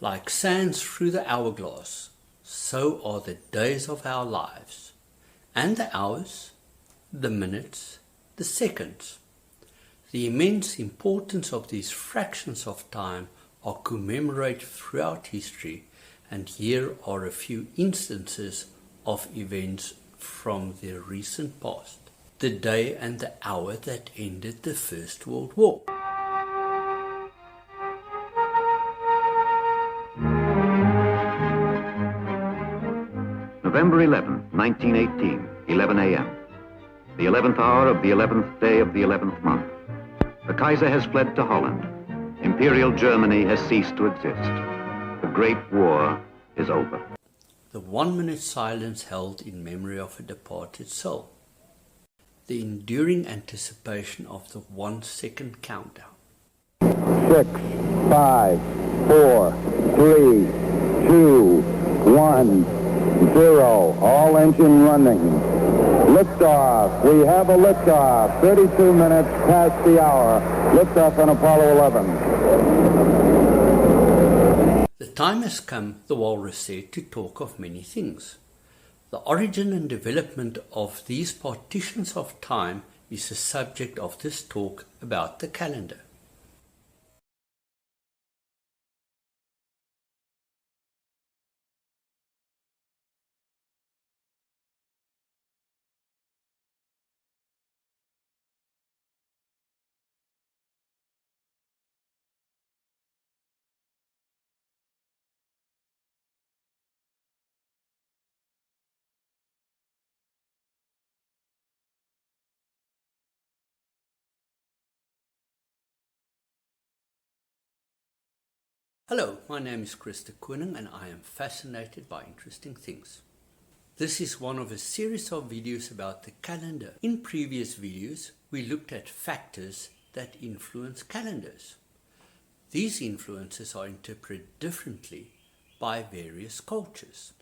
Like sands through the hourglass, so are the days of our lives, and the hours, the minutes, the seconds. The immense importance of these fractions of time are commemorated throughout history, and here are a few instances of events from the recent past. The day and the hour that ended the First World War. November 11, 1918, 11 a.m. The 11th hour of the 11th day of the 11th month. The Kaiser has fled to Holland. Imperial Germany has ceased to exist. The Great War is over. The 1-minute silence held in memory of a departed soul. The enduring anticipation of the 1-second countdown. 6, 5, 4, 3, 2, 1, 0. All engine running. Liftoff. We have a liftoff. 32 minutes past the hour. Liftoff on Apollo 11. The time has come, the walrus said, to talk of many things. The origin and development of these partitions of time is the subject of this talk about the calendar. Hello, my name is Christa Koning and I am fascinated by interesting things. This is one of a series of videos about the calendar. In previous videos, we looked at factors that influence calendars. These influences are interpreted differently by various cultures.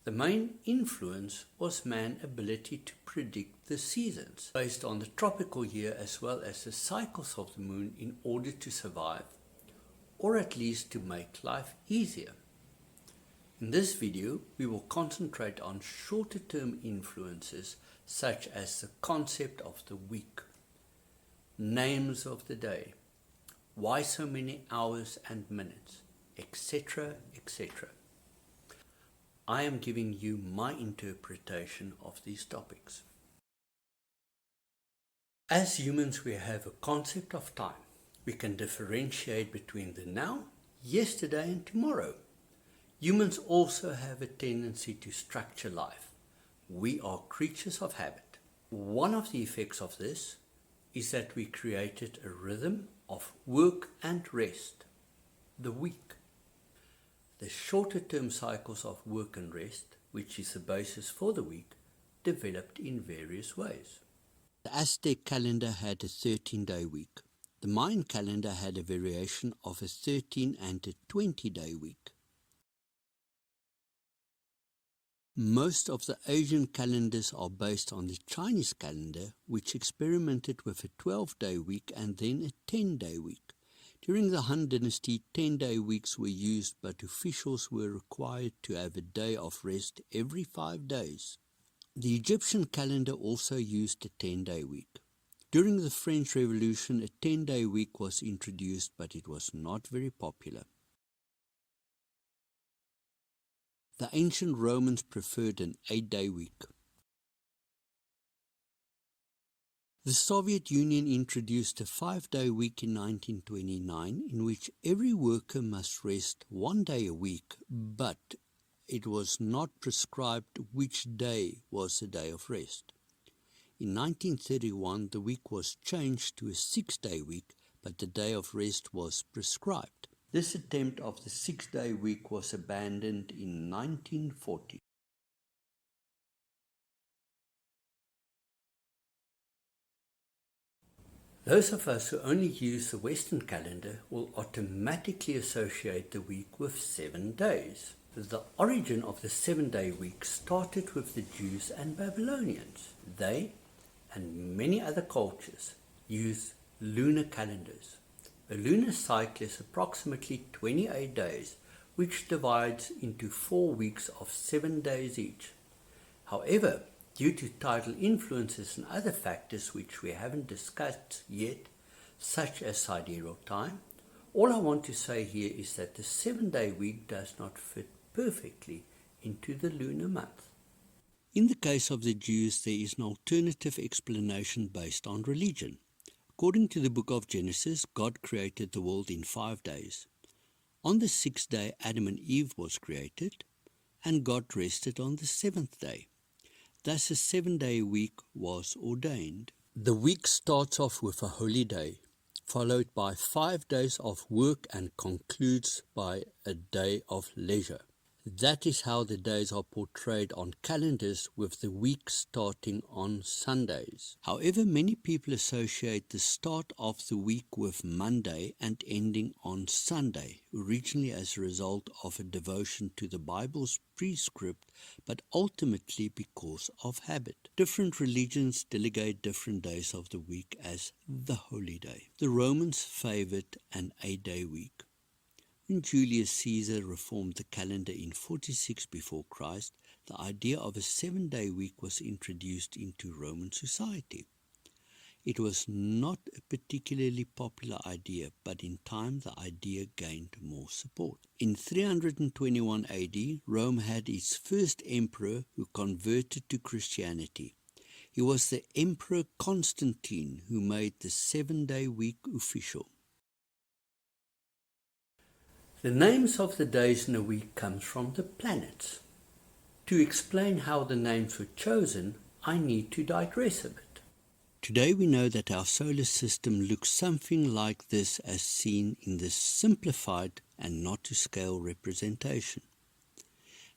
The main influence was man's ability to predict the seasons based on the tropical year as well as the cycles of the moon in order to survive, or at least to make life easier. In this video, we will concentrate on shorter-term influences such as the concept of the week, names of the day, why so many hours and minutes, etc., etc. I am giving you my interpretation of these topics. As humans, we have a concept of time. We can differentiate between the now, yesterday and tomorrow. Humans also have a tendency to structure life. We are creatures of habit. One of the effects of this is that we created a rhythm of work and rest, the week. The shorter-term cycles of work and rest, which is the basis for the week, developed in various ways. The Aztec calendar had a 13-day week. The Mayan calendar had a variation of a 13 and a 20-day week. Most of the Asian calendars are based on the Chinese calendar, which experimented with a 12-day week and then a 10-day week. During the Han Dynasty, 10-day weeks were used, but officials were required to have a day of rest every 5 days. The Egyptian calendar also used a 10-day week. During the French Revolution, a 10-day week was introduced, but it was not very popular. The ancient Romans preferred an 8-day week. The Soviet Union introduced a 5-day week in 1929, in which every worker must rest 1 day a week, but it was not prescribed which day was the day of rest. In 1931, the week was changed to a 6-day week, but the day of rest was prescribed. This attempt of the 6-day week was abandoned in 1940. Those of us who only use the Western calendar will automatically associate the week with 7 days. The origin of the 7-day week started with the Jews and Babylonians. They and many other cultures use lunar calendars. A lunar cycle is approximately 28 days, which divides into 4 weeks of 7 days each. However, due to tidal influences and other factors which we haven't discussed yet, such as sidereal time, all I want to say here is that the 7-day week does not fit perfectly into the lunar month. In the case of the Jews, there is an alternative explanation based on religion. According to the book of Genesis, God created the world in 5 days. On the 6th day, Adam and Eve was created, and God rested on the 7th day. Thus a 7-day week was ordained. The week starts off with a holy day, followed by 5 days of work and concludes by a day of leisure. That is how the days are portrayed on calendars, with the week starting on Sundays. However, many people associate the start of the week with Monday and ending on Sunday, originally as a result of a devotion to the Bible's prescript, but ultimately because of habit. Different religions delegate different days of the week as the holy day. The Romans favored an 8-day week. When Julius Caesar reformed the calendar in 46 before Christ, the idea of a 7-day week was introduced into Roman society. It was not a particularly popular idea, but in time the idea gained more support. In 321 AD, Rome had its first emperor who converted to Christianity. He was the Emperor Constantine, who made the 7-day week official. The names of the days in a week comes from the planets. To explain how the names were chosen, I need to digress a bit. Today we know that our solar system looks something like this as seen in this simplified and not to scale representation.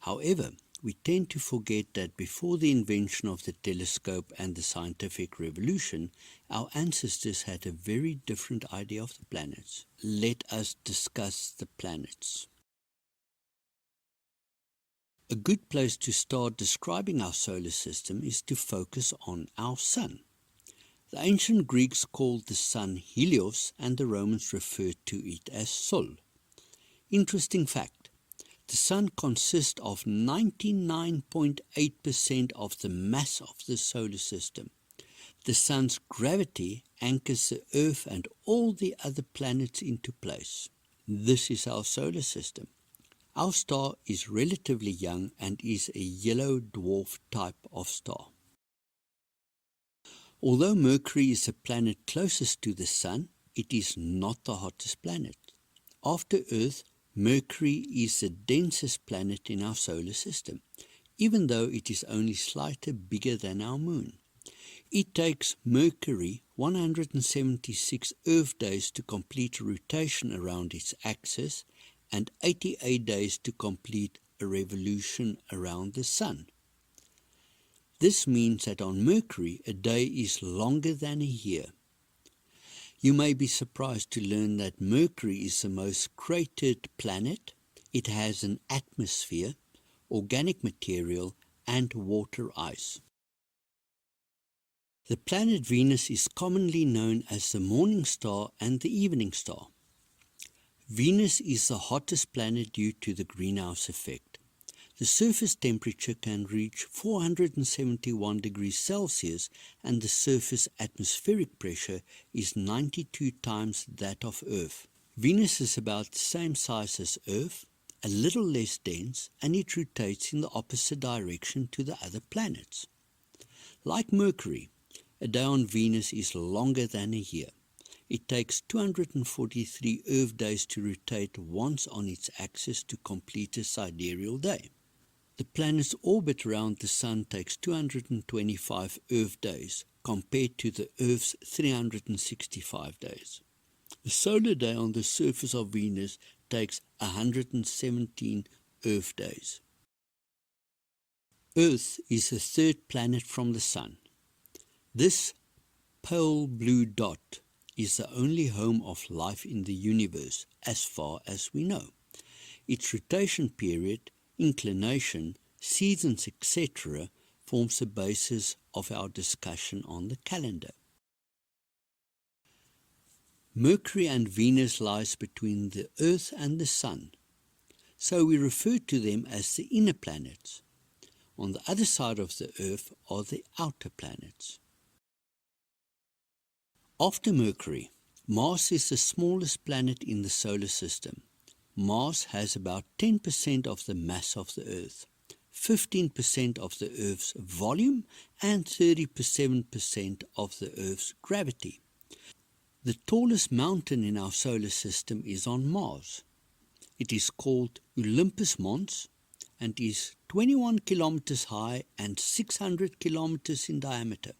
However, we tend to forget that before the invention of the telescope and the scientific revolution, our ancestors had a very different idea of the planets. Let us discuss the planets. A good place to start describing our solar system is to focus on our sun. The ancient Greeks called the sun Helios, and the Romans referred to it as Sol. Interesting fact. The Sun consists of 99.8% of the mass of the solar system. The Sun's gravity anchors the Earth and all the other planets into place. This is our solar system. Our star is relatively young and is a yellow dwarf type of star. Although Mercury is the planet closest to the Sun, it is not the hottest planet. After Earth, Mercury is the densest planet in our solar system, even though it is only slightly bigger than our Moon. It takes Mercury 176 Earth days to complete a rotation around its axis and 88 days to complete a revolution around the Sun. This means that on Mercury, a day is longer than a year. You may be surprised to learn that Mercury is the most cratered planet. It has an atmosphere, organic material, and water ice. The planet Venus is commonly known as the morning star and the evening star. Venus is the hottest planet due to the greenhouse effect. The surface temperature can reach 471 degrees Celsius, and the surface atmospheric pressure is 92 times that of Earth. Venus is about the same size as Earth, a little less dense, and it rotates in the opposite direction to the other planets. Like Mercury, a day on Venus is longer than a year. It takes 243 Earth days to rotate once on its axis to complete a sidereal day. The planet's orbit around the Sun takes 225 Earth days, compared to the Earth's 365 days. A solar day on the surface of Venus takes 117 Earth days. Earth is the third planet from the Sun. This pale blue dot is the only home of life in the universe, as far as we know. Its rotation period, inclination, seasons, etc. forms the basis of our discussion on the calendar. Mercury and Venus lies between the Earth and the Sun. so we refer to them as the inner planets. On the other side of the Earth are the outer planets. After Mercury, Mars is the smallest planet in the solar system. Mars has about 10% of the mass of the Earth, 15% of the Earth's volume, and 37% of the Earth's gravity. The tallest mountain in our solar system is on Mars. It is called Olympus Mons and is 21 kilometers high and 600 kilometers in diameter.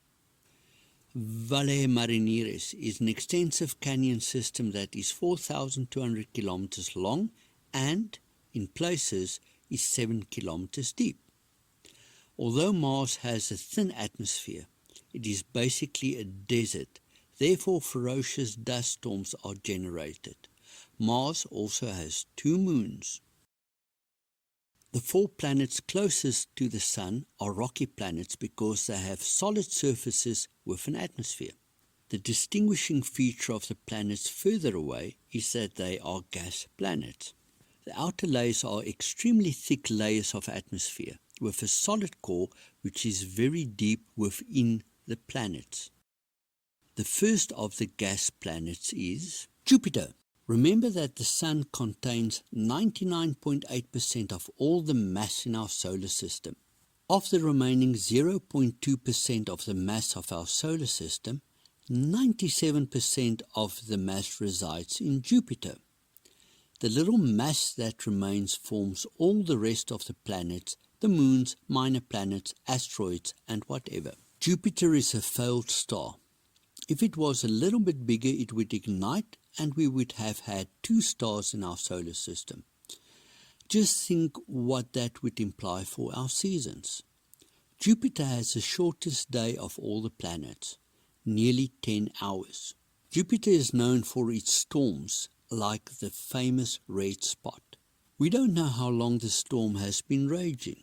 Valle Marineris is an extensive canyon system that is 4,200 kilometers long and, in places, is 7 kilometers deep. Although Mars has a thin atmosphere, it is basically a desert, therefore ferocious dust storms are generated. Mars also has 2 moons. The 4 planets closest to the Sun are rocky planets because they have solid surfaces with an atmosphere. The distinguishing feature of the planets further away is that they are gas planets. The outer layers are extremely thick layers of atmosphere with a solid core which is very deep within the planets. The first of the gas planets is Jupiter. Remember that the Sun contains 99.8% of all the mass in our solar system. Of the remaining 0.2% of the mass of our solar system, 97% of the mass resides in Jupiter. The little mass that remains forms all the rest of the planets, the moons, minor planets, asteroids, and whatever. Jupiter is a failed star. If it was a little bit bigger, it would ignite and we would have had 2 stars in our solar system. Just think what that would imply for our seasons. Jupiter has the shortest day of all the planets, nearly 10 hours. Jupiter is known for its storms, like the famous red spot. We don't know how long the storm has been raging.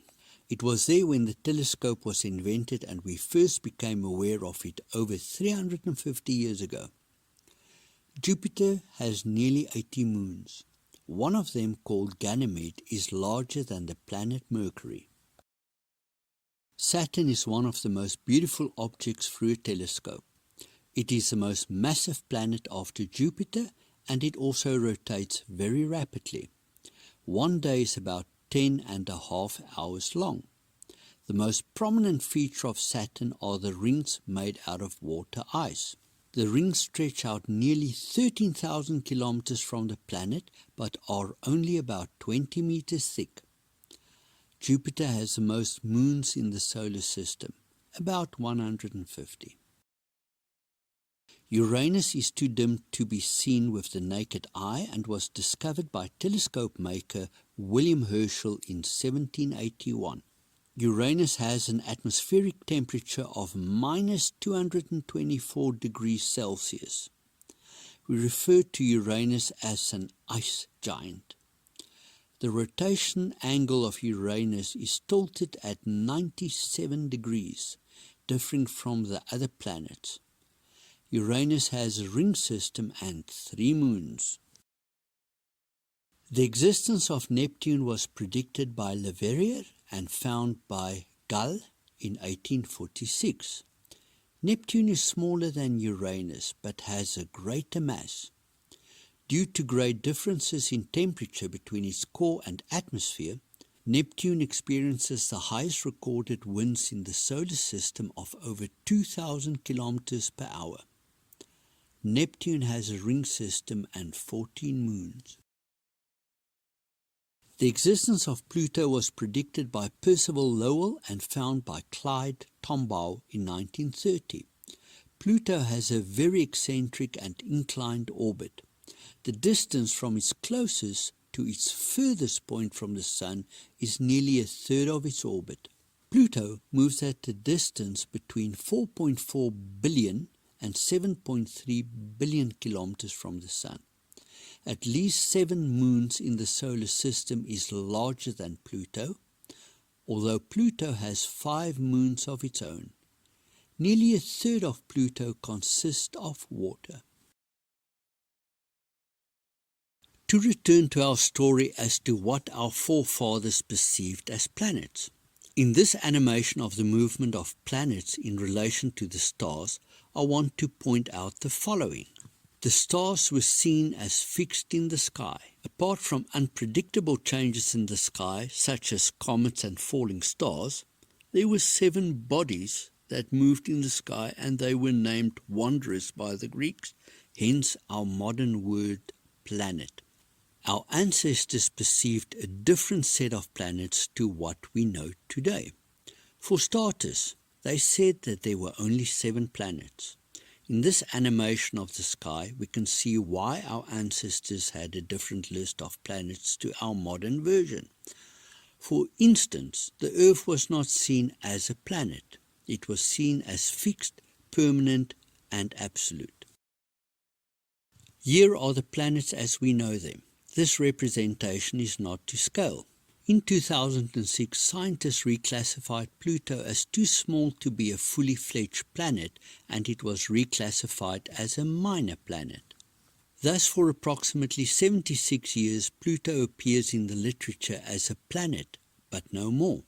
It was there when the telescope was invented and we first became aware of it over 350 years ago. Jupiter has nearly 80 moons. One of them, called Ganymede, is larger than the planet Mercury. Saturn is one of the most beautiful objects through a telescope. It is the most massive planet after Jupiter, and it also rotates very rapidly. One day is about 10.5 hours long. The most prominent feature of Saturn are the rings made out of water ice. The rings stretch out nearly 13,000 kilometers from the planet, but are only about 20 meters thick. Jupiter has the most moons in the solar system, about 150. Uranus is too dim to be seen with the naked eye and was discovered by telescope maker William Herschel in 1781. Uranus has an atmospheric temperature of minus 224 degrees Celsius. We refer to Uranus as an ice giant. The rotation angle of Uranus is tilted at 97 degrees, differing from the other planets. Uranus has a ring system and 3 moons. The existence of Neptune was predicted by Leverrier and found by Gall in 1846. Neptune is smaller than Uranus but has a greater mass. Due to great differences in temperature between its core and atmosphere, Neptune experiences the highest recorded winds in the solar system of over 2,000 kilometers per hour. Neptune has a ring system and 14 moons. The existence of Pluto was predicted by Percival Lowell and found by Clyde Tombaugh in 1930. Pluto has a very eccentric and inclined orbit. The distance from its closest to its furthest point from the Sun is nearly a third of its orbit. Pluto moves at a distance between 4.4 billion and 7.3 billion kilometers from the Sun. At least 7 moons in the solar system is larger than Pluto, although Pluto has 5 moons of its own. Nearly a third of Pluto consists of water. To return to our story as to what our forefathers perceived as planets. In this animation of the movement of planets in relation to the stars, I want to point out the following. The stars were seen as fixed in the sky. Apart from unpredictable changes in the sky, such as comets and falling stars, there were 7 bodies that moved in the sky, and they were named wanderers by the Greeks, hence our modern word planet. Our ancestors perceived a different set of planets to what we know today. For starters, they said that there were only 7 planets. In this animation of the sky, we can see why our ancestors had a different list of planets to our modern version. For instance, the Earth was not seen as a planet. It was seen as fixed, permanent, and absolute. Here are the planets as we know them. This representation is not to scale. In 2006, scientists reclassified Pluto as too small to be a fully fledged planet, and it was reclassified as a minor planet. Thus, for approximately 76 years, Pluto appears in the literature as a planet, but no more.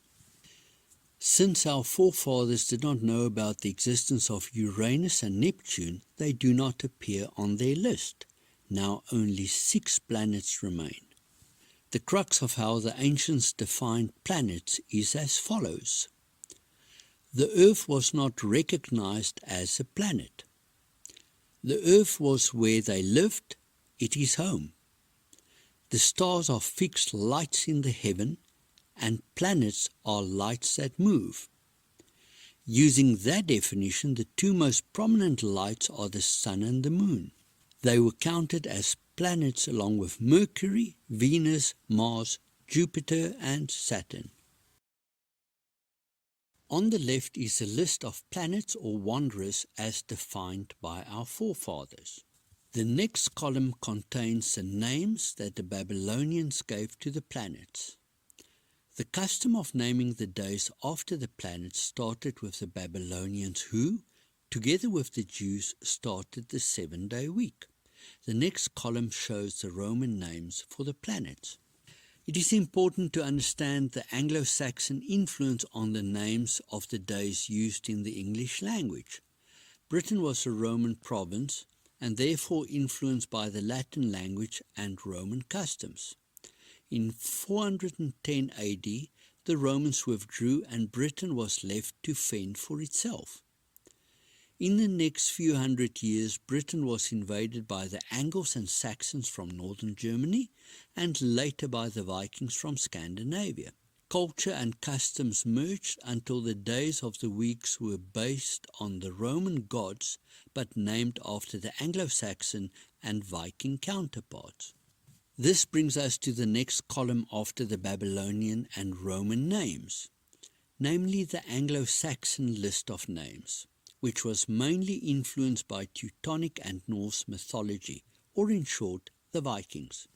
Since our forefathers did not know about the existence of Uranus and Neptune, they do not appear on their list. Now only 6 planets remain. The crux of how the ancients defined planets is as follows. The Earth was not recognized as a planet. The Earth was where they lived, it is home. The stars are fixed lights in the heaven, and planets are lights that move. Using that definition, the 2 most prominent lights are the Sun and the Moon. They were counted as planets along with Mercury, Venus, Mars, Jupiter, and Saturn. On the left is a list of planets or wanderers as defined by our forefathers. The next column contains the names that the Babylonians gave to the planets. The custom of naming the days after the planets started with the Babylonians who, together with the Jews, started the 7-day week. The next column shows the Roman names for the planets. It is important to understand the Anglo-Saxon influence on the names of the days used in the English language. Britain was a Roman province and therefore influenced by the Latin language and Roman customs. In 410 AD, the Romans withdrew and Britain was left to fend for itself. In the next few hundred years, Britain was invaded by the Angles and Saxons from northern Germany and later by the Vikings from Scandinavia. Culture and customs merged until the days of the weeks were based on the Roman gods but named after the Anglo-Saxon and Viking counterparts. This brings us to the next column after the Babylonian and Roman names, namely the Anglo-Saxon list of names, which was mainly influenced by Teutonic and Norse mythology, or in short, the Vikings.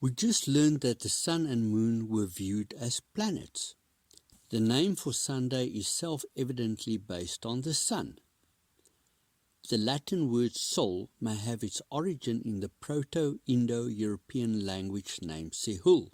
We just learned that the sun and moon were viewed as planets. The name for Sunday is self-evidently based on the sun. The Latin word sol may have its origin in the Proto-Indo-European language named Sehul.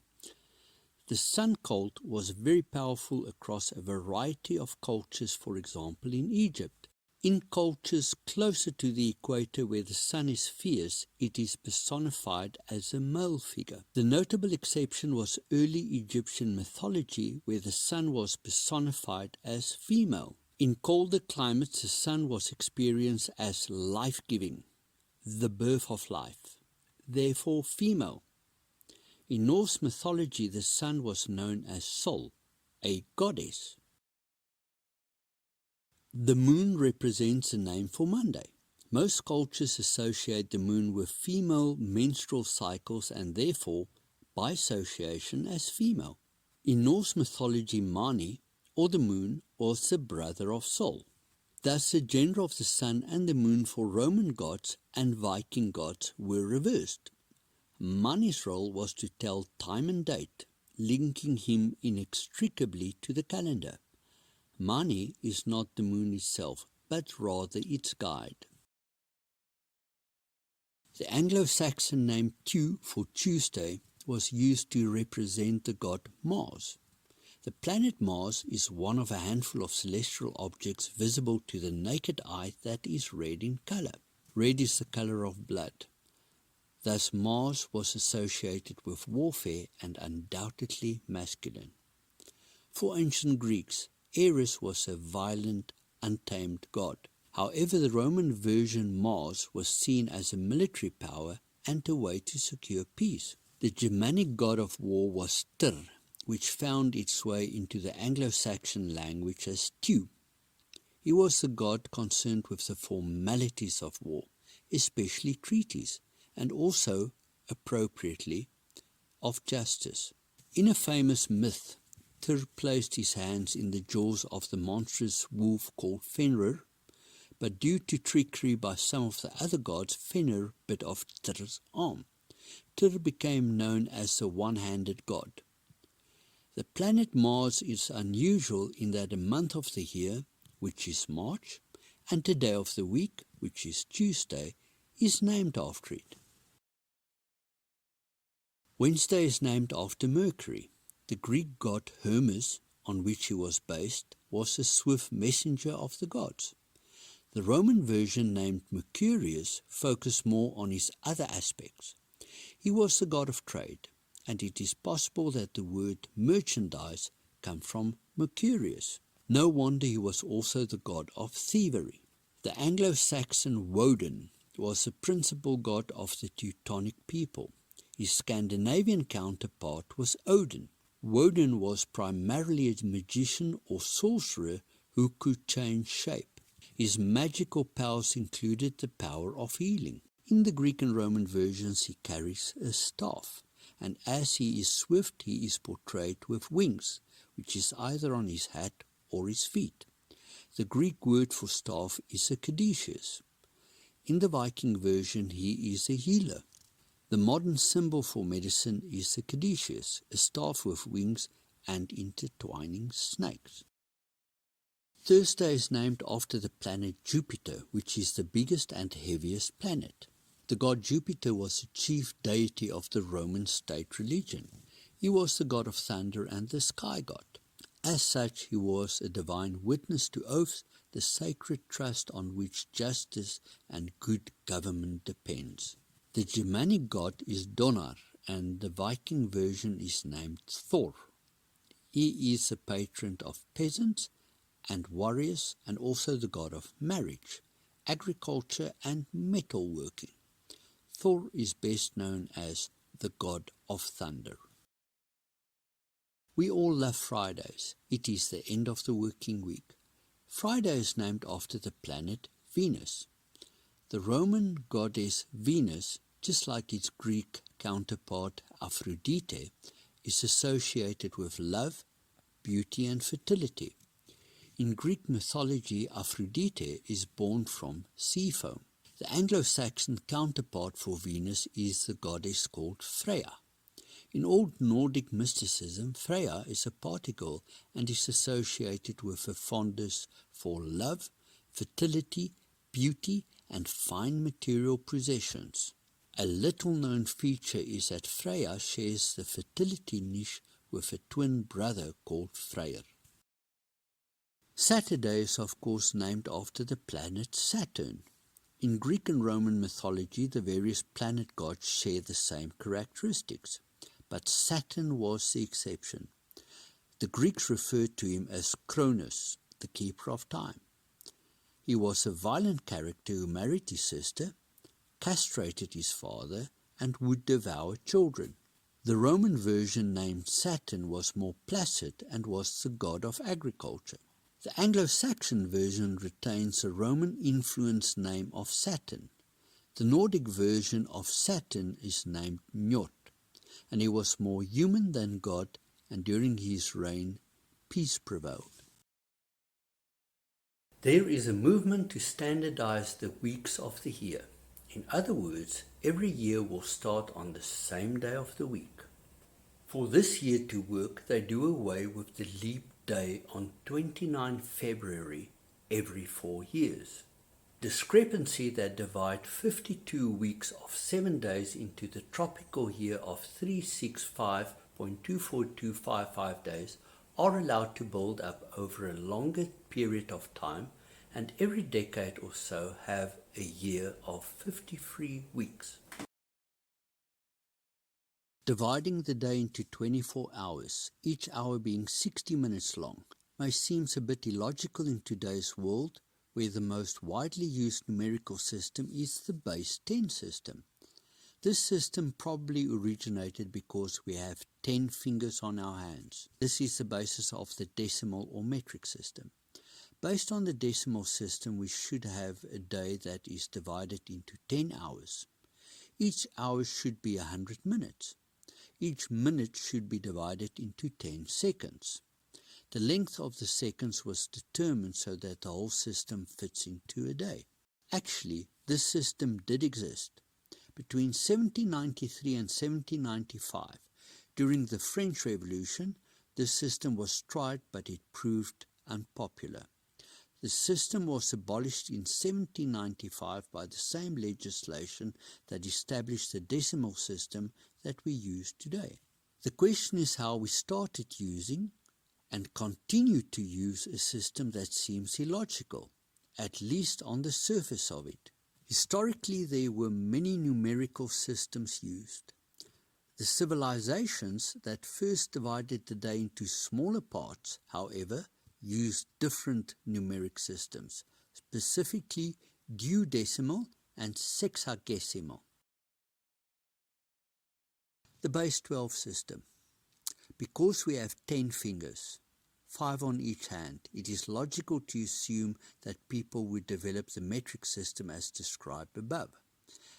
The sun cult was very powerful across a variety of cultures, for example in Egypt. In cultures closer to the equator where the sun is fierce, it is personified as a male figure. The notable exception was early Egyptian mythology where the sun was personified as female. In colder climates, the sun was experienced as life-giving, the birth of life, therefore female. In Norse mythology, the sun was known as Sol, a goddess. The moon represents a name for Monday. Most cultures associate the moon with female menstrual cycles and therefore, by association, as female. In Norse mythology, Mani, or the moon, was the brother of Sol. Thus, the gender of the sun and the moon for Roman gods and Viking gods were reversed. Mani's role was to tell time and date, linking him inextricably to the calendar. Mani is not the moon itself, but rather its guide. The Anglo-Saxon name Tu for Tuesday was used to represent the god Mars. The planet Mars is one of a handful of celestial objects visible to the naked eye that is red in color. Red is the color of blood. Thus Mars was associated with warfare and undoubtedly masculine. For ancient Greeks, Ares was a violent, untamed god. However, the Roman version Mars was seen as a military power and a way to secure peace. The Germanic god of war was Tyr, which found its way into the Anglo-Saxon language as Tu. He was the god concerned with the formalities of war, especially treaties, and also, appropriately, of justice. In a famous myth, Tyr placed his hands in the jaws of the monstrous wolf called Fenrir, but due to trickery by some of the other gods, Fenrir bit off Tyr's arm. Tyr became known as the one-handed god. The planet Mars is unusual in that a month of the year, which is March, and a day of the week, which is Tuesday, is named after it. Wednesday is named after Mercury. The Greek god Hermes, on which he was based, was a swift messenger of the gods. The Roman version named Mercurius focused more on his other aspects. He was the god of trade, and it is possible that the word merchandise come from Mercurius. No wonder he was also the god of thievery. The Anglo-Saxon Woden was the principal god of the Teutonic people. His Scandinavian counterpart was Odin. Woden was primarily a magician or sorcerer who could change shape. His magical powers included the power of healing. In the Greek and Roman versions he carries a staff, and as he is swift he is portrayed with wings, which is either on his hat or his feet. The Greek word for staff is a caduceus. In the Viking version he is a healer. The modern symbol for medicine is the caduceus, a staff with wings and intertwining snakes. Thursday is named after the planet Jupiter, which is the biggest and heaviest planet. The god Jupiter was the chief deity of the Roman state religion. He was the god of thunder and the sky god. As such, he was a divine witness to oaths, the sacred trust on which justice and good government depends. The Germanic god is Donar, and the Viking version is named Thor. He is the patron of peasants and warriors, and also the god of marriage, agriculture and metalworking. Thor is best known as the god of thunder. We all love Fridays. It is the end of the working week. Friday is named after the planet Venus. The Roman goddess Venus, just like its Greek counterpart Aphrodite, is associated with love, beauty and fertility. In Greek mythology, Aphrodite is born from sea foam. The Anglo-Saxon counterpart for Venus is the goddess called Freya. In Old Nordic mysticism, Freya is a particle and is associated with a fondness for love, fertility, beauty, and fine material possessions. A little-known feature is that Freya shares the fertility niche with a twin brother called Freyr. Saturday is of course named after the planet Saturn. In Greek and Roman mythology, the various planet gods share the same characteristics, but Saturn was the exception. The Greeks referred to him as Cronus, the keeper of time. He was a violent character who married his sister, castrated his father, and would devour children. The Roman version named Saturn was more placid and was the god of agriculture. The Anglo-Saxon version retains the Roman-influenced name of Saturn. The Nordic version of Saturn is named Njord, and he was more human than God, and during his reign, peace prevailed. There is a movement to standardize the weeks of the year. In other words, every year will start on the same day of the week. For this year to work, they do away with the leap day on 29 February every 4 years. discrepancy that divide 52 weeks of 7 days into the tropical year of 365.24255 days are allowed to build up over a longer period of time, and every decade or so have a year of 53 weeks. Dividing the day into 24 hours, each hour being 60 minutes long, may seem a bit illogical in today's world, where the most widely used numerical system is the base 10 system. This system probably originated because we have 10 fingers on our hands. This is the basis of the decimal or metric system. Based on the decimal system, we should have a day that is divided into 10 hours. Each hour should be 100 minutes. Each minute should be divided into 10 seconds. The length of the seconds was determined so that the whole system fits into a day. Actually, this system did exist. Between 1793 and 1795, during the French Revolution, this system was tried, but it proved unpopular. The system was abolished in 1795 by the same legislation that established the decimal system that we use today. The question is how we started using and continue to use a system that seems illogical, at least on the surface of it. Historically, there were many numerical systems used. The civilizations that first divided the day into smaller parts, however, used different numeric systems, specifically duodecimal and sexagesimal. The base 12 system. Because we have 10 fingers, 5 on each hand, it is logical to assume that people would develop the metric system as described above.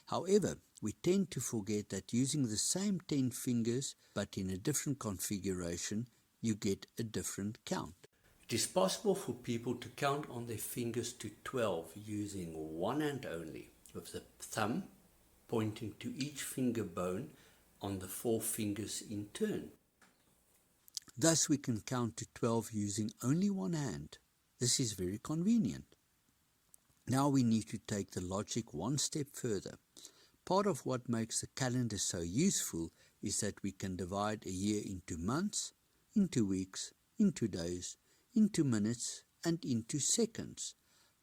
However, we tend to forget that using the same 10 fingers but in a different configuration, you get a different count. It is possible for people to count on their fingers to 12 using one hand only, with the thumb pointing to each finger bone on the 4 fingers in turn. Thus we can count to 12 using only one hand. This is very convenient. Now we need to take the logic one step further. Part of what makes the calendar so useful is that we can divide a year into months, into weeks, into days, into minutes, and into seconds.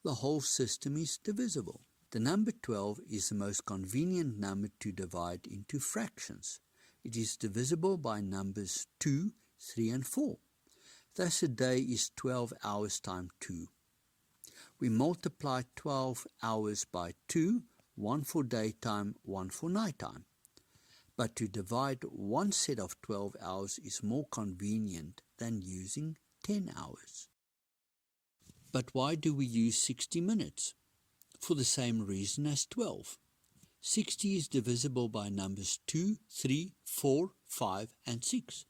The whole system is divisible. The number 12 is the most convenient number to divide into fractions. It is divisible by numbers 2, 3, and 4. Thus a day is 12 hours times 2. We multiply 12 hours by 2, 1 for daytime, 1 for nighttime. But to divide one set of 12 hours is more convenient than using 10 hours. But why do we use 60 minutes? For the same reason as 12. 60 is divisible by numbers 2, 3, 4, 5, and 6.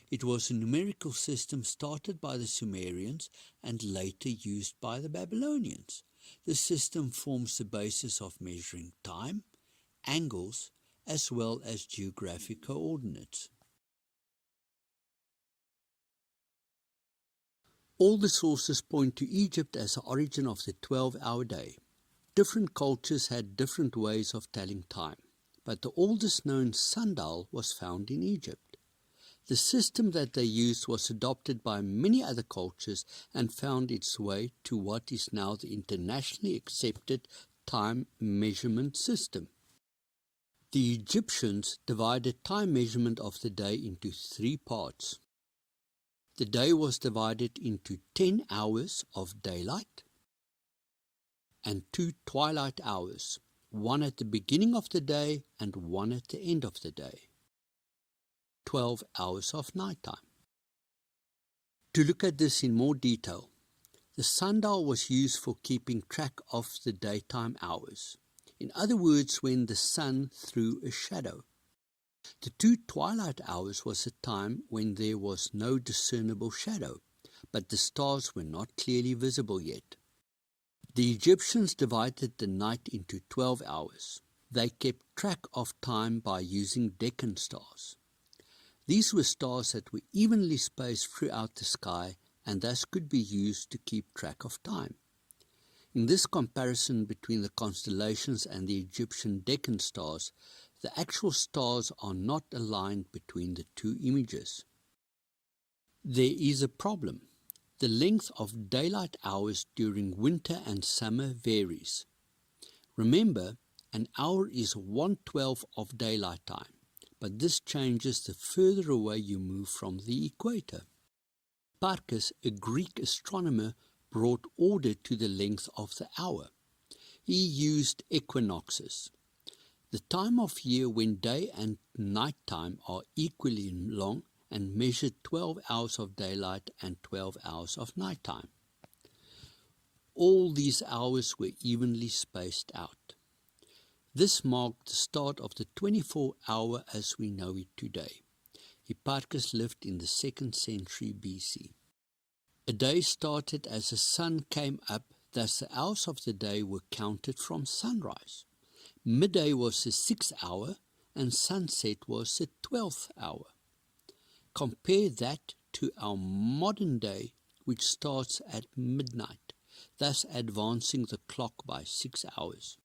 It was a numerical system started by the Sumerians and later used by the Babylonians. The system forms the basis of measuring time, angles, as well as geographic coordinates. All the sources point to Egypt as the origin of the 12-hour day. Different cultures had different ways of telling time, but the oldest known sundial was found in Egypt. The system that they used was adopted by many other cultures and found its way to what is now the internationally accepted time measurement system. The Egyptians divided time measurement of the day into 3 parts. The day was divided into 10 hours of daylight and 2 twilight hours, one at the beginning of the day and one at the end of the day. 12 hours of nighttime. To look at this in more detail, the sundial was used for keeping track of the daytime hours. In other words, when the sun threw a shadow. The 2 twilight hours was a time when there was no discernible shadow, but the stars were not clearly visible yet. The Egyptians divided the night into 12 hours. They kept track of time by using Deccan stars. These were stars that were evenly spaced throughout the sky and thus could be used to keep track of time. In this comparison between the constellations and the Egyptian Deccan stars, the actual stars are not aligned between the two images. There is a problem. The length of daylight hours during winter and summer varies. Remember, an hour is 1/12 of daylight time, but this changes the further away you move from the equator. Hipparchus, a Greek astronomer, brought order to the length of the hour. He used equinoxes, the time of year when day and night time are equally long, and measured 12 hours of daylight and 12 hours of night time. All these hours were evenly spaced out. This marked the start of the 24-hour as we know it today. Hipparchus lived in the 2nd century BC. A day started as the sun came up, thus the hours of the day were counted from sunrise. Midday was the 6th hour and sunset was the 12th hour. Compare that to our modern day, which starts at midnight, thus advancing the clock by 6 hours.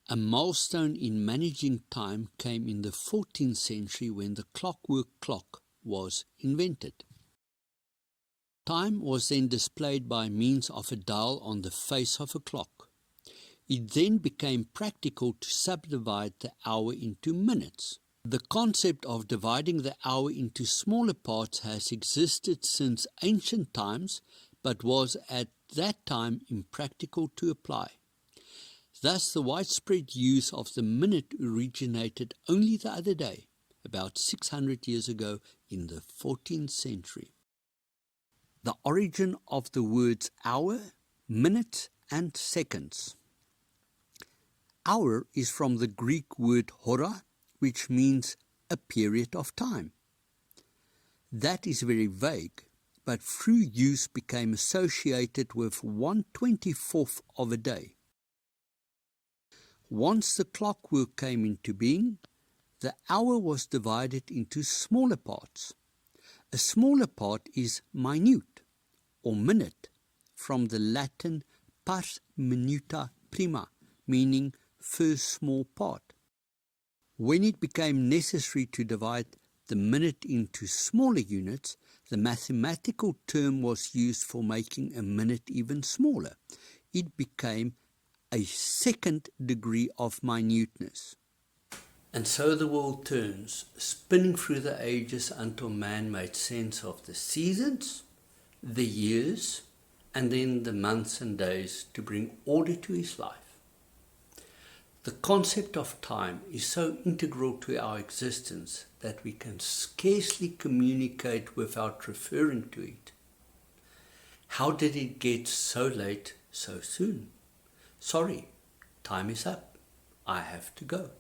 A milestone in managing time came in the 14th century when the clockwork clock was invented. Time was then displayed by means of a dial on the face of a clock. It then became practical to subdivide the hour into minutes. The concept of dividing the hour into smaller parts has existed since ancient times, but was at that time impractical to apply. Thus, the widespread use of the minute originated only the other day, about 600 years ago in the 14th century. The origin of the words hour, minute, and seconds. Hour is from the Greek word hora, which means a period of time. That is very vague, but through use became associated with 1/24th of a day. Once the clockwork came into being, the hour was divided into smaller parts. A smaller part is minute, or minute, from the Latin pars minuta prima, meaning first small part. When it became necessary to divide the minute into smaller units, the mathematical term was used for making a minute even smaller. It became a second degree of minuteness. And so the world turns, spinning through the ages until man made sense of the seasons, the years, and then the months and days to bring order to his life. The concept of time is so integral to our existence that we can scarcely communicate without referring to it. How did it get so late so soon? Sorry, time is up. I have to go.